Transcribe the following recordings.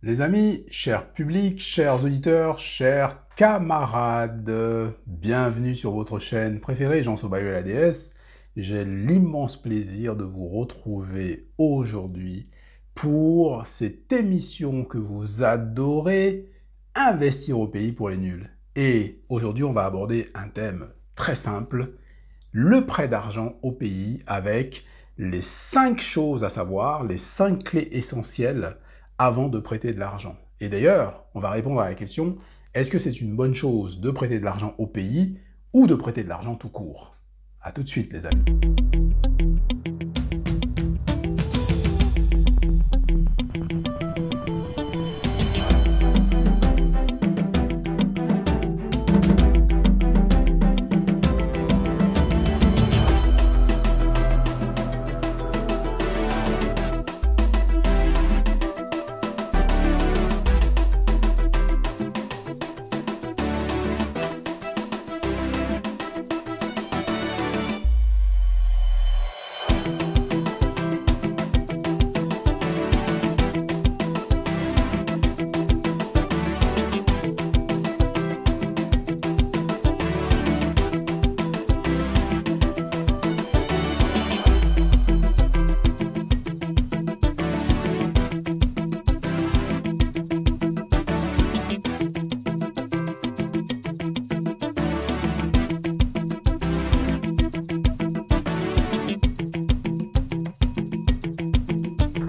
Les amis, chers publics, chers auditeurs, chers camarades, bienvenue sur votre chaîne préférée, Jean Sobayo et la DS. J'ai l'immense plaisir de vous retrouver aujourd'hui pour cette émission que vous adorez, Investir au pays pour les nuls. Et aujourd'hui, on va aborder un thème très simple, le prêt d'argent au pays avec les 5 choses à savoir, les 5 clés essentielles avant de prêter de l'argent. Et d'ailleurs, on va répondre à la question, est-ce que c'est une bonne chose de prêter de l'argent au pays ou de prêter de l'argent tout court? À tout de suite les amis.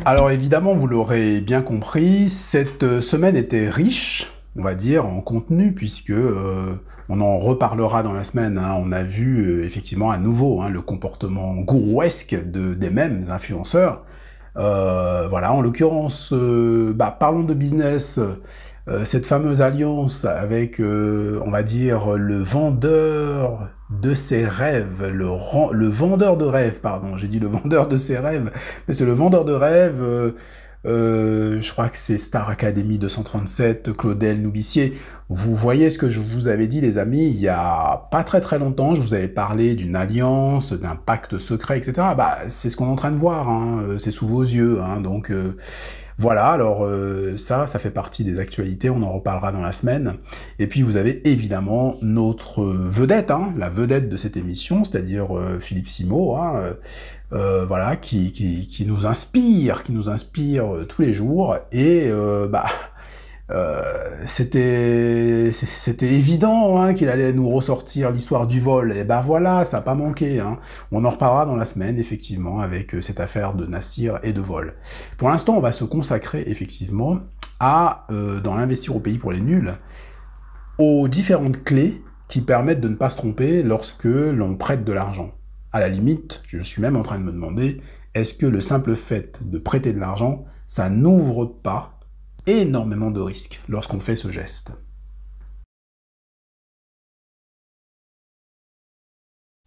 Alors évidemment, vous l'aurez bien compris, cette semaine était riche, on va dire, en contenu, puisque on en reparlera dans la semaine. Hein. On a vu effectivement à nouveau le comportement gourouesque des mêmes influenceurs. Voilà, en l'occurrence, parlons de business. Cette fameuse alliance avec, on va dire, le vendeur de ses rêves, le vendeur de rêves, pardon, j'ai dit le vendeur de ses rêves, mais c'est le vendeur de rêves, je crois que c'est Star Academy 237, Claudel Noubissier. Vous voyez ce que je vous avais dit les amis, il y a pas très longtemps, je vous avais parlé d'une alliance, d'un pacte secret, etc. C'est ce qu'on est en train de voir, hein, c'est sous vos yeux, hein, donc... Voilà, alors ça fait partie des actualités, on en reparlera dans la semaine. Et puis vous avez évidemment notre vedette, hein, la vedette de cette émission, c'est-à-dire Philippe Simo, hein, voilà, qui nous inspire tous les jours. Et c'était évident hein, qu'il allait nous ressortir l'histoire du vol, et voilà, ça n'a pas manqué. Hein. On en reparlera dans la semaine, effectivement, avec cette affaire de Nassir et de vol. Pour l'instant, on va se consacrer, effectivement, à, dans l'investir au pays pour les nuls, aux différentes clés qui permettent de ne pas se tromper lorsque l'on prête de l'argent. À la limite, je suis même en train de me demander, est-ce que le simple fait de prêter de l'argent, ça n'ouvre pas énormément de risques lorsqu'on fait ce geste.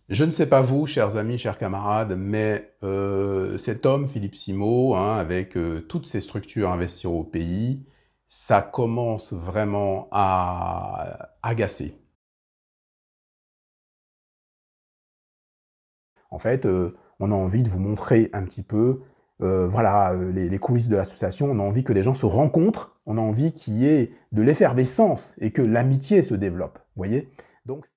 Je ne sais pas vous, chers amis, chers camarades, mais cet homme, Philippe Simo, hein, avec toutes ces structures investir au pays, ça commence vraiment à agacer. En fait, on a envie de vous montrer un petit peu voilà, les coulisses de l'association, on a envie que les gens se rencontrent, on a envie qu'il y ait de l'effervescence et que l'amitié se développe, vous voyez. Donc,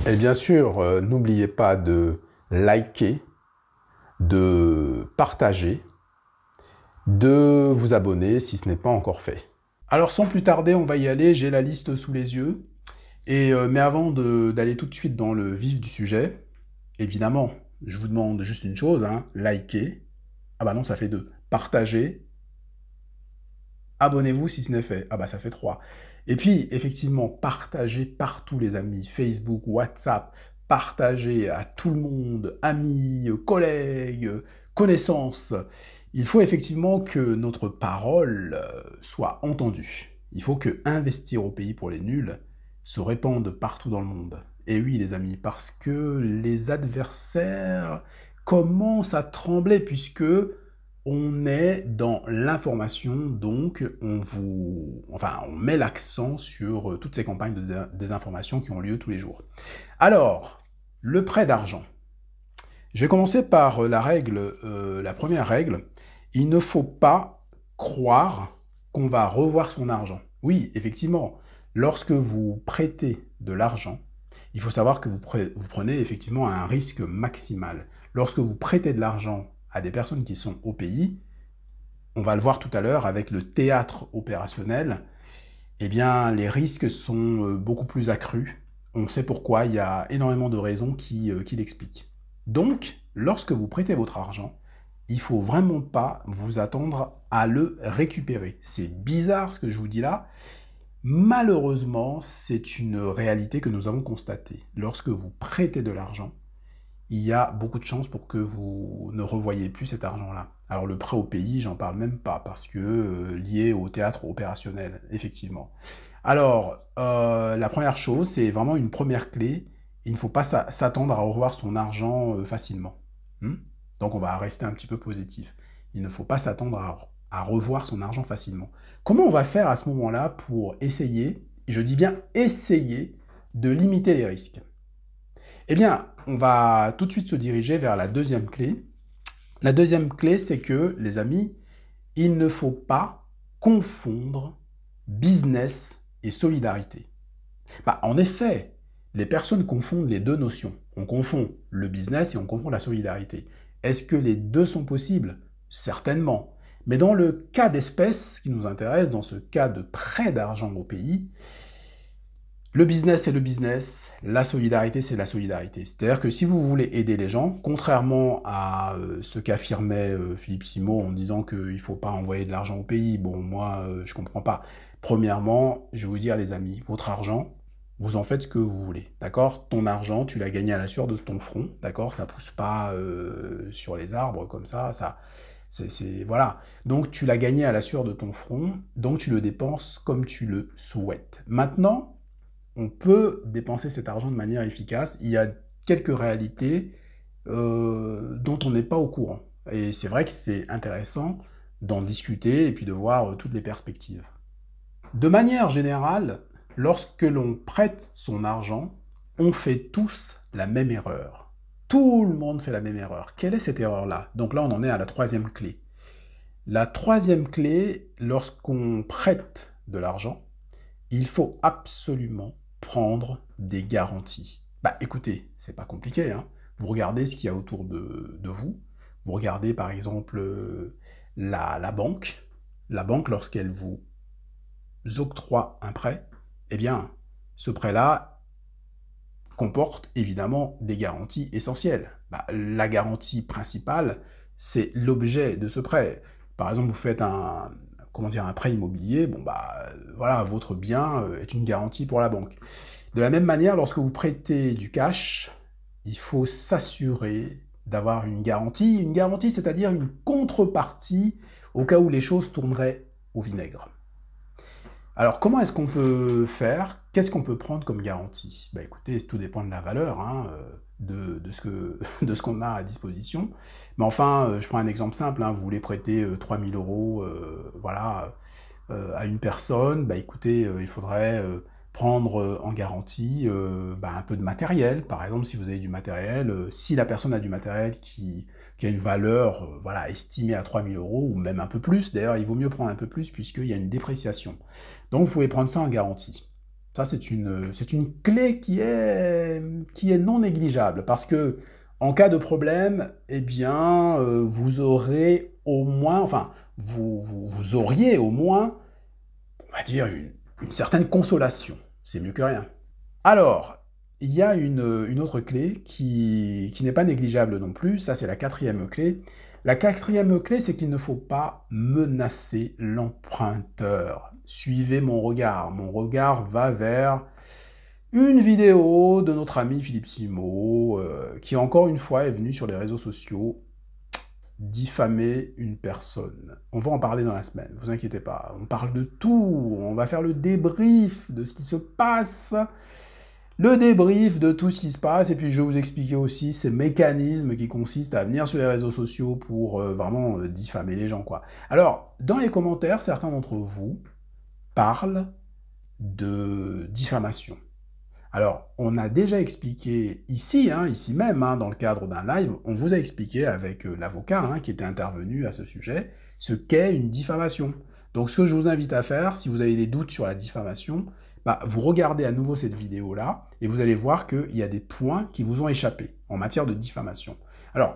et bien sûr, n'oubliez pas de liker, de partager, de vous abonner si ce n'est pas encore fait. Alors sans plus tarder, on va y aller, j'ai la liste sous les yeux. Mais avant d'aller tout de suite dans le vif du sujet, évidemment, je vous demande juste une chose, hein, liker, ah bah non, ça fait 2, partager, abonnez-vous si ce n'est fait, ah bah ça fait 3. Et puis, effectivement, partagez partout les amis, Facebook, WhatsApp, partagez à tout le monde, amis, collègues, connaissances. Il faut effectivement que notre parole soit entendue. Il faut que investir au pays pour les nuls se répande partout dans le monde. Et oui, les amis, parce que les adversaires commencent à trembler, puisque on est dans l'information, donc on met l'accent sur toutes ces campagnes de désinformation qui ont lieu tous les jours. Alors, le prêt d'argent. Je vais commencer par la première règle. Il ne faut pas croire qu'on va revoir son argent. Oui, effectivement, lorsque vous prêtez de l'argent, il faut savoir que vous prenez effectivement un risque maximal. Lorsque vous prêtez de l'argent à des personnes qui sont au pays, on va le voir tout à l'heure avec le théâtre opérationnel, eh bien, les risques sont beaucoup plus accrus. On sait pourquoi, il y a énormément de raisons qui l'expliquent. Donc, lorsque vous prêtez votre argent, il ne faut vraiment pas vous attendre à le récupérer. C'est bizarre ce que je vous dis là. Malheureusement, c'est une réalité que nous avons constatée. Lorsque vous prêtez de l'argent, il y a beaucoup de chances pour que vous ne revoyez plus cet argent-là. Alors le prêt au pays, j'en parle même pas, parce que lié au théâtre opérationnel, effectivement. Alors, la première chose, c'est vraiment une première clé. Il ne faut pas s'attendre à revoir son argent facilement. Donc on va rester un petit peu positif. Il ne faut pas s'attendre à revoir son argent facilement. Comment on va faire à ce moment-là pour essayer, je dis bien essayer, de limiter les risques? Eh bien, on va tout de suite se diriger vers la deuxième clé. La deuxième clé, c'est que, les amis, il ne faut pas confondre business et solidarité. En effet, les personnes confondent les deux notions. On confond le business et on confond la solidarité. Est-ce que les deux sont possibles? Certainement. Mais dans le cas d'espèce qui nous intéresse, dans ce cas de prêt d'argent au pays, le business, c'est le business, la solidarité, c'est la solidarité. C'est-à-dire que si vous voulez aider les gens, contrairement à ce qu'affirmait Philippe Simon en disant qu'il ne faut pas envoyer de l'argent au pays, bon, moi, je ne comprends pas. Premièrement, je vais vous dire, les amis, votre argent, vous en faites ce que vous voulez, d'accord? Ton argent, tu l'as gagné à la sueur de ton front, d'accord? Ça ne pousse pas sur les arbres comme ça, voilà. Donc, tu l'as gagné à la sueur de ton front, donc tu le dépenses comme tu le souhaites. Maintenant, on peut dépenser cet argent de manière efficace. Il y a quelques réalités dont on n'est pas au courant. Et c'est vrai que c'est intéressant d'en discuter et puis de voir toutes les perspectives. De manière générale, lorsque l'on prête son argent, on fait tous la même erreur. Tout le monde fait la même erreur. Quelle est cette erreur-là? Donc là, on en est à la troisième clé. La troisième clé, lorsqu'on prête de l'argent, il faut absolument prendre des garanties. Écoutez, c'est pas compliqué, hein. Vous regardez ce qu'il y a autour de vous. Vous regardez par exemple la banque. La banque, lorsqu'elle vous octroie un prêt, eh bien, ce prêt-là comporte évidemment des garanties essentielles. La garantie principale, c'est l'objet de ce prêt. Par exemple, vous faites un prêt immobilier, voilà, votre bien est une garantie pour la banque. De la même manière, lorsque vous prêtez du cash, il faut s'assurer d'avoir une garantie. Une garantie, c'est-à-dire une contrepartie au cas où les choses tourneraient au vinaigre. Alors, comment est-ce qu'on peut faire? Qu'est-ce qu'on peut prendre comme garantie? Écoutez, tout dépend de la valeur, hein, de ce qu'on a à disposition. Mais enfin, je prends un exemple simple, hein, vous voulez prêter 3 000 euros voilà, à une personne, écoutez, il faudrait prendre en garantie un peu de matériel. Par exemple, si vous avez du matériel, si la personne a du matériel qui a une valeur voilà, estimée à 3 000 euros, ou même un peu plus, d'ailleurs, il vaut mieux prendre un peu plus puisqu'il y a une dépréciation. Donc, vous pouvez prendre ça en garantie. Ça, c'est une clé qui est non négligeable, parce que en cas de problème, eh bien, vous aurez au moins, enfin, vous auriez au moins, on va dire, une certaine consolation. C'est mieux que rien. Alors, il y a une autre clé qui n'est pas négligeable non plus, ça c'est la quatrième clé. La quatrième clé, c'est qu'il ne faut pas menacer l'emprunteur. Suivez mon regard va vers une vidéo de notre ami Philippe Simon, qui encore une fois est venu sur les réseaux sociaux diffamer une personne. On va en parler dans la semaine, vous inquiétez pas. On parle de tout, on va faire le débrief de ce qui se passe, le débrief de tout ce qui se passe, et puis je vais vous expliquer aussi ces mécanismes qui consistent à venir sur les réseaux sociaux pour vraiment diffamer les gens, quoi. Alors, dans les commentaires, certains d'entre vous parlent de diffamation. Alors, on a déjà expliqué ici, ici même, dans le cadre d'un live, on vous a expliqué avec l'avocat qui était intervenu à ce sujet, ce qu'est une diffamation. Donc, ce que je vous invite à faire, si vous avez des doutes sur la diffamation, vous regardez à nouveau cette vidéo-là, et vous allez voir qu'il y a des points qui vous ont échappé en matière de diffamation. Alors,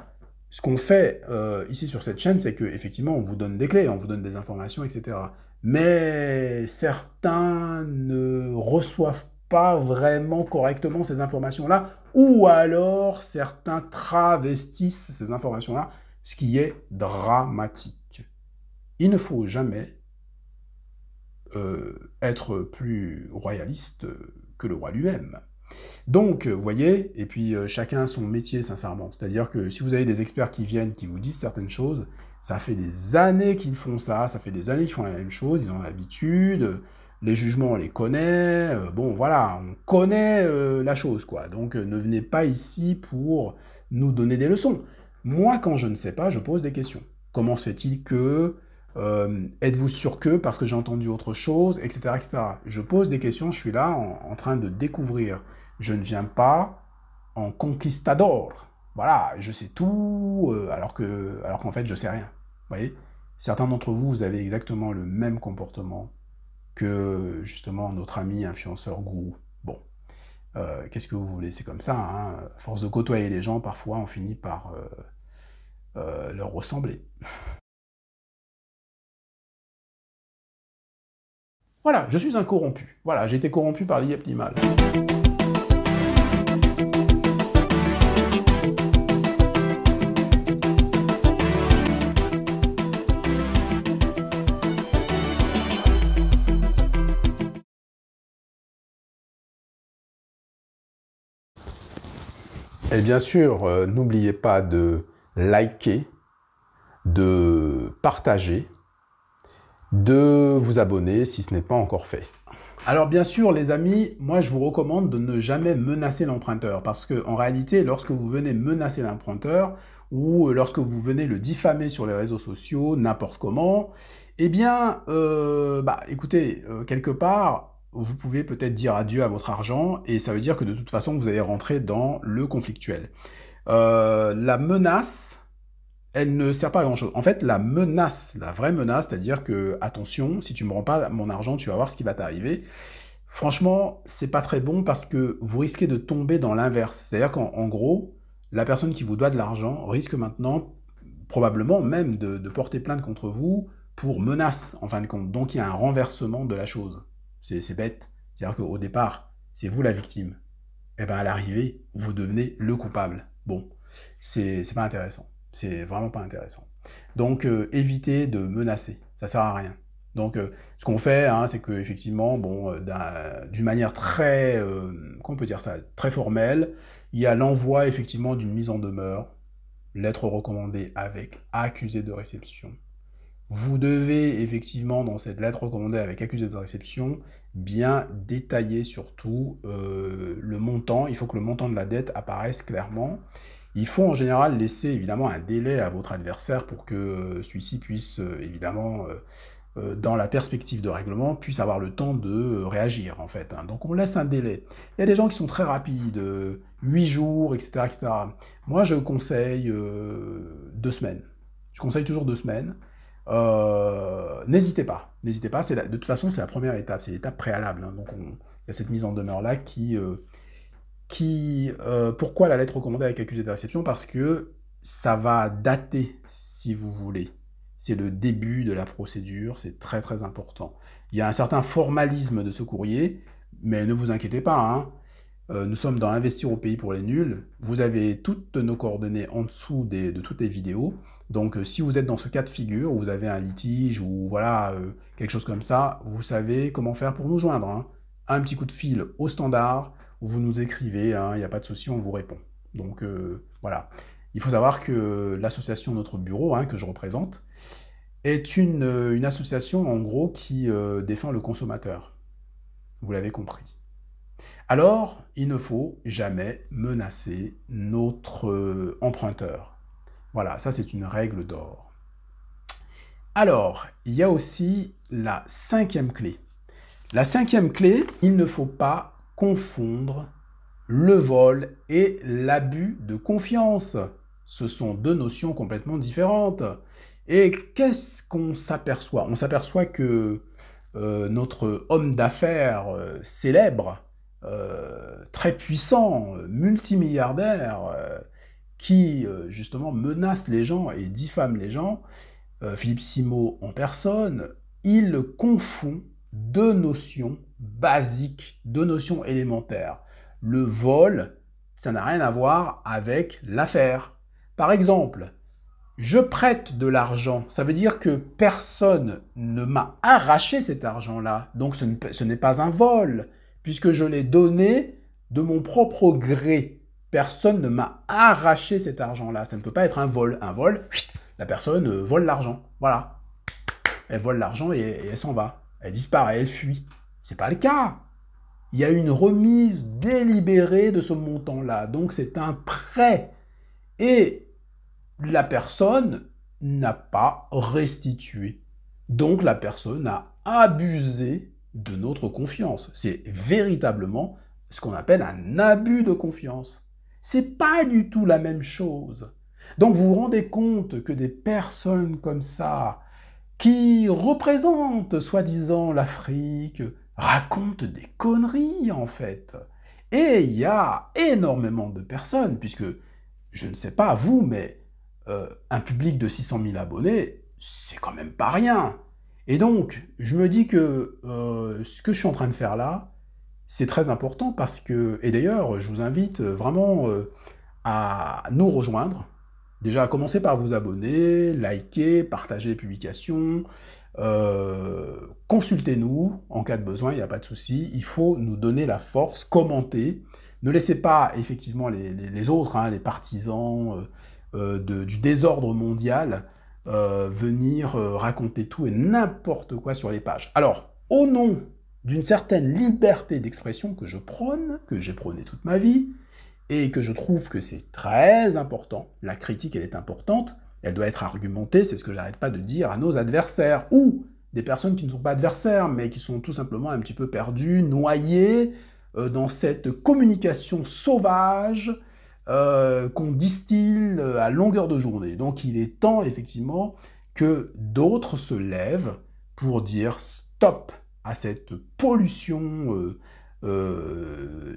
ce qu'on fait ici sur cette chaîne, c'est qu'effectivement, on vous donne des clés, on vous donne des informations, etc. Mais certains ne reçoivent pas vraiment correctement ces informations-là, ou alors certains travestissent ces informations-là, ce qui est dramatique. Il ne faut jamais être plus royaliste que le roi lui-même. Donc, vous voyez, et puis chacun a son métier, sincèrement. C'est-à-dire que si vous avez des experts qui viennent, qui vous disent certaines choses, ça fait des années qu'ils font ça fait des années qu'ils font la même chose, ils ont l'habitude, les jugements, on les connaît, bon, voilà, on connaît la chose, quoi. Donc, ne venez pas ici pour nous donner des leçons. Moi, quand je ne sais pas, je pose des questions. Comment se fait-il que... êtes-vous sûr que, parce que j'ai entendu autre chose, etc., etc. Je pose des questions, je suis là en train de découvrir. Je ne viens pas en conquistador. Voilà, je sais tout, alors qu'en fait, je sais rien. Vous voyez? Certains d'entre vous, vous avez exactement le même comportement que, justement, notre ami influenceur gourou. Bon, qu'est-ce que vous voulez? C'est comme ça, À force de côtoyer les gens, parfois, on finit par leur ressembler. Voilà, je suis un corrompu. Voilà, j'ai été corrompu par l'IEP Limal. Et bien sûr, n'oubliez pas de liker, de partager, de vous abonner si ce n'est pas encore fait. Alors bien sûr, les amis, moi je vous recommande de ne jamais menacer l'emprunteur, parce qu'en réalité, lorsque vous venez menacer l'emprunteur, ou lorsque vous venez le diffamer sur les réseaux sociaux, n'importe comment, eh bien, écoutez, quelque part, vous pouvez peut-être dire adieu à votre argent, et ça veut dire que de toute façon, vous allez rentrer dans le conflictuel. La menace, elle ne sert pas à grand-chose. En fait, la menace, la vraie menace, c'est-à-dire que, attention, si tu me rends pas mon argent, tu vas voir ce qui va t'arriver. Franchement, c'est pas très bon parce que vous risquez de tomber dans l'inverse. C'est-à-dire qu'en gros, la personne qui vous doit de l'argent risque maintenant, probablement même, de porter plainte contre vous pour menace, en fin de compte. Donc, il y a un renversement de la chose. C'est bête. C'est-à-dire qu'au départ, c'est vous la victime. Et bien, à l'arrivée, vous devenez le coupable. Bon, c'est pas intéressant. C'est vraiment pas intéressant. Donc, évitez de menacer. Ça sert à rien. Donc, ce qu'on fait, c'est qu'effectivement, bon, d'une manière très, comment on peut dire ça, très formelle, il y a l'envoi, effectivement, d'une mise en demeure, lettre recommandée avec accusé de réception. Vous devez, effectivement, dans cette lettre recommandée avec accusé de réception, bien détailler surtout le montant. Il faut que le montant de la dette apparaisse clairement. Il faut en général laisser évidemment un délai à votre adversaire pour que celui-ci puisse évidemment, dans la perspective de règlement, puisse avoir le temps de réagir en fait. Donc on laisse un délai. Il y a des gens qui sont très rapides, 8 jours, etc., etc. Moi je conseille 2 semaines. Je conseille toujours 2 semaines. N'hésitez pas, de toute façon c'est la première étape, c'est l'étape préalable. Donc il y a cette mise en demeure là pourquoi la lettre recommandée avec accusé de réception? Parce que ça va dater, si vous voulez. C'est le début de la procédure, c'est très très important. Il y a un certain formalisme de ce courrier, mais ne vous inquiétez pas, nous sommes dans Investir au pays pour les nuls. Vous avez toutes nos coordonnées en dessous de toutes les vidéos. Donc si vous êtes dans ce cas de figure, où vous avez un litige, ou voilà, quelque chose comme ça, vous savez comment faire pour nous joindre. Un petit coup de fil au standard, vous nous écrivez, il n'y a pas de souci, on vous répond. Donc voilà. Il faut savoir que l'association Notre Bureau, que je représente, est une association en gros qui défend le consommateur. Vous l'avez compris. Alors, il ne faut jamais menacer notre emprunteur. Voilà, ça c'est une règle d'or. Alors, il y a aussi la 5e clé. La 5e clé, il ne faut pas confondre le vol et l'abus de confiance. Ce sont deux notions complètement différentes. Et qu'est-ce qu'on s'aperçoit? On s'aperçoit que notre homme d'affaires célèbre, très puissant, multimilliardaire, qui justement menace les gens et diffame les gens, Philippe Simot en personne, il confond deux notions basiques, deux notions élémentaires. Le vol, ça n'a rien à voir avec l'affaire. Par exemple, je prête de l'argent, ça veut dire que personne ne m'a arraché cet argent-là, donc ce n'est pas un vol, puisque je l'ai donné de mon propre gré. Personne ne m'a arraché cet argent-là, ça ne peut pas être un vol. Un vol, la personne vole l'argent, voilà. Elle vole l'argent et elle s'en va, elle disparaît, elle fuit. C'est pas le cas. Il y a une remise délibérée de ce montant-là, donc c'est un prêt. Et la personne n'a pas restitué. Donc la personne a abusé de notre confiance. C'est véritablement ce qu'on appelle un abus de confiance. C'est pas du tout la même chose. Donc vous vous rendez compte que des personnes comme ça, qui représentent soi-disant l'Afrique, racontent des conneries en fait. Et il y a énormément de personnes, puisque je ne sais pas vous, mais un public de 600 000 abonnés, c'est quand même pas rien. Et donc, je me dis que ce que je suis en train de faire là, c'est très important parce que, et d'ailleurs, je vous invite vraiment à nous rejoindre. Déjà, à commencer par vous abonner, liker, partager les publications, consultez-nous en cas de besoin, il n'y a pas de souci. Il faut nous donner la force, commenter. Ne laissez pas effectivement les autres, hein, les partisans du désordre mondial, venir raconter tout et n'importe quoi sur les pages. Alors, au nom d'une certaine liberté d'expression que je prône, que j'ai prôné toute ma vie, et que je trouve que c'est très important, la critique elle est importante, elle doit être argumentée, c'est ce que j'arrête pas de dire à nos adversaires, ou des personnes qui ne sont pas adversaires, mais qui sont tout simplement un petit peu perdues, noyées dans cette communication sauvage, qu'on distille à longueur de journée. Donc il est temps, effectivement, que d'autres se lèvent pour dire stop à cette pollution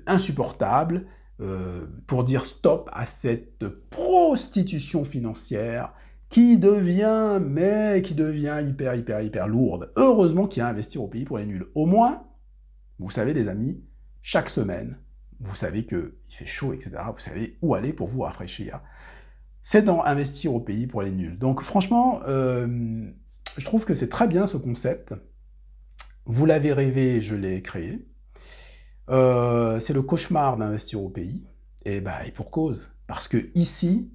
insupportable, pour dire stop à cette prostitution financière qui devient hyper lourde. Heureusement qu'il y a Investir au pays pour les nuls. Au moins, vous savez les amis, chaque semaine, vous savez qu'il fait chaud, etc. Vous savez où aller pour vous rafraîchir. C'est dans Investir au pays pour les nuls. Donc franchement, je trouve que c'est très bien ce concept. Vous l'avez rêvé, je l'ai créé. C'est le cauchemar d'investir au pays. Et pour cause. Parce que ici,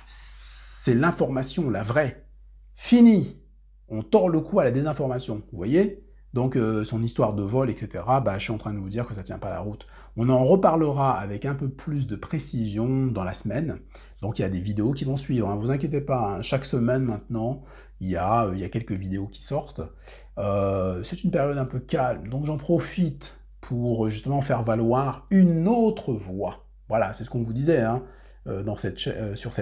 c'est l'information, la vraie. Fini. On tord le cou à la désinformation. Vous voyez ? Donc, son histoire de vol, etc., je suis en train de vous dire que ça ne tient pas la route. On en reparlera avec un peu plus de précision dans la semaine. Donc, il y a des vidéos qui vont suivre. Hein. Vous inquiétez pas, hein. Chaque semaine maintenant, il y a quelques vidéos qui sortent. C'est une période un peu calme, donc j'en profite pour justement faire valoir une autre voix. Voilà, c'est ce qu'on vous disait hein, sur cette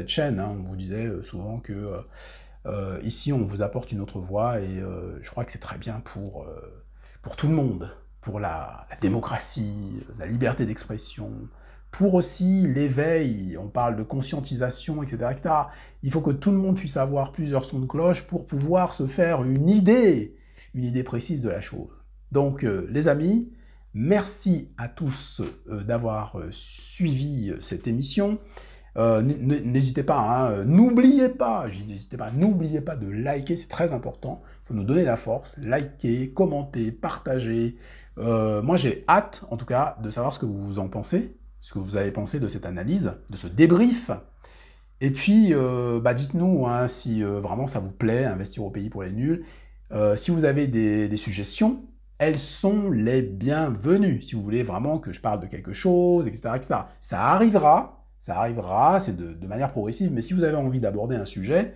chaîne. Hein, on vous disait souvent que ici, on vous apporte une autre voix et je crois que c'est très bien pour tout le monde, pour la démocratie, la liberté d'expression, pour aussi l'éveil, on parle de conscientisation, etc., etc. Il faut que tout le monde puisse avoir plusieurs sons de cloche pour pouvoir se faire une idée précise de la chose. Donc, les amis, merci à tous d'avoir suivi cette émission. N'hésitez pas, hein, n'oubliez pas de liker, c'est très important. Il faut nous donner la force, liker, commenter, partager. Moi, j'ai hâte, en tout cas, de savoir ce que vous en pensez, ce que vous avez pensé de cette analyse, de ce débrief. Et puis, dites-nous hein, si vraiment ça vous plaît, Investir au pays pour les nuls. Si vous avez des suggestions, elles sont les bienvenues. Si vous voulez vraiment que je parle de quelque chose, etc., etc. Ça arrivera, c'est de manière progressive, mais si vous avez envie d'aborder un sujet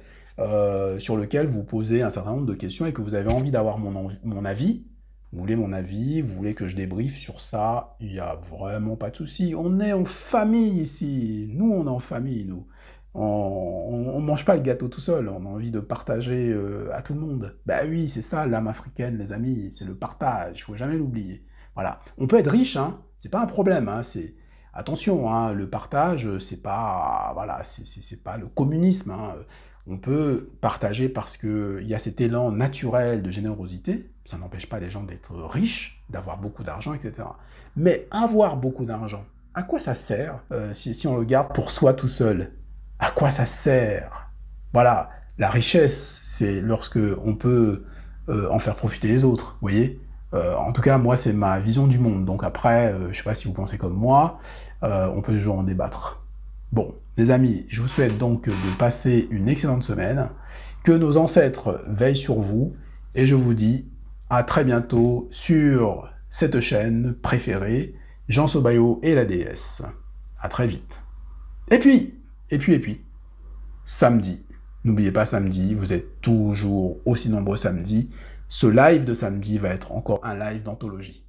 sur lequel vous posez un certain nombre de questions et que vous avez envie d'avoir mon avis, Vous voulez mon avis, vous voulez que je débriefe sur ça, il n'y a vraiment pas de souci. On est en famille ici. Nous, on est en famille, nous. On mange pas le gâteau tout seul, on a envie de partager à tout le monde. Bah oui, c'est ça l'âme africaine, les amis, c'est le partage, il faut jamais l'oublier. Voilà. On peut être riche, hein, c'est pas un problème, hein, c'est... Attention, hein, le partage, c'est pas, voilà, c'est pas le communisme, hein. On peut partager parce qu'il y a cet élan naturel de générosité, ça n'empêche pas les gens d'être riches, d'avoir beaucoup d'argent, etc. Mais avoir beaucoup d'argent, à quoi ça sert si on le garde pour soi tout seul? À quoi ça sert? Voilà, la richesse, c'est lorsque on peut en faire profiter les autres, vous voyez. En tout cas, moi, c'est ma vision du monde. Donc après, je sais pas si vous pensez comme moi, on peut toujours en débattre. Bon, les amis, je vous souhaite donc de passer une excellente semaine, que nos ancêtres veillent sur vous, et je vous dis à très bientôt sur cette chaîne préférée, Jean Sobayo et la déesse. À très vite. Et puis, samedi. N'oubliez pas samedi, vous êtes toujours aussi nombreux samedi. Ce live de samedi va être encore un live d'anthologie.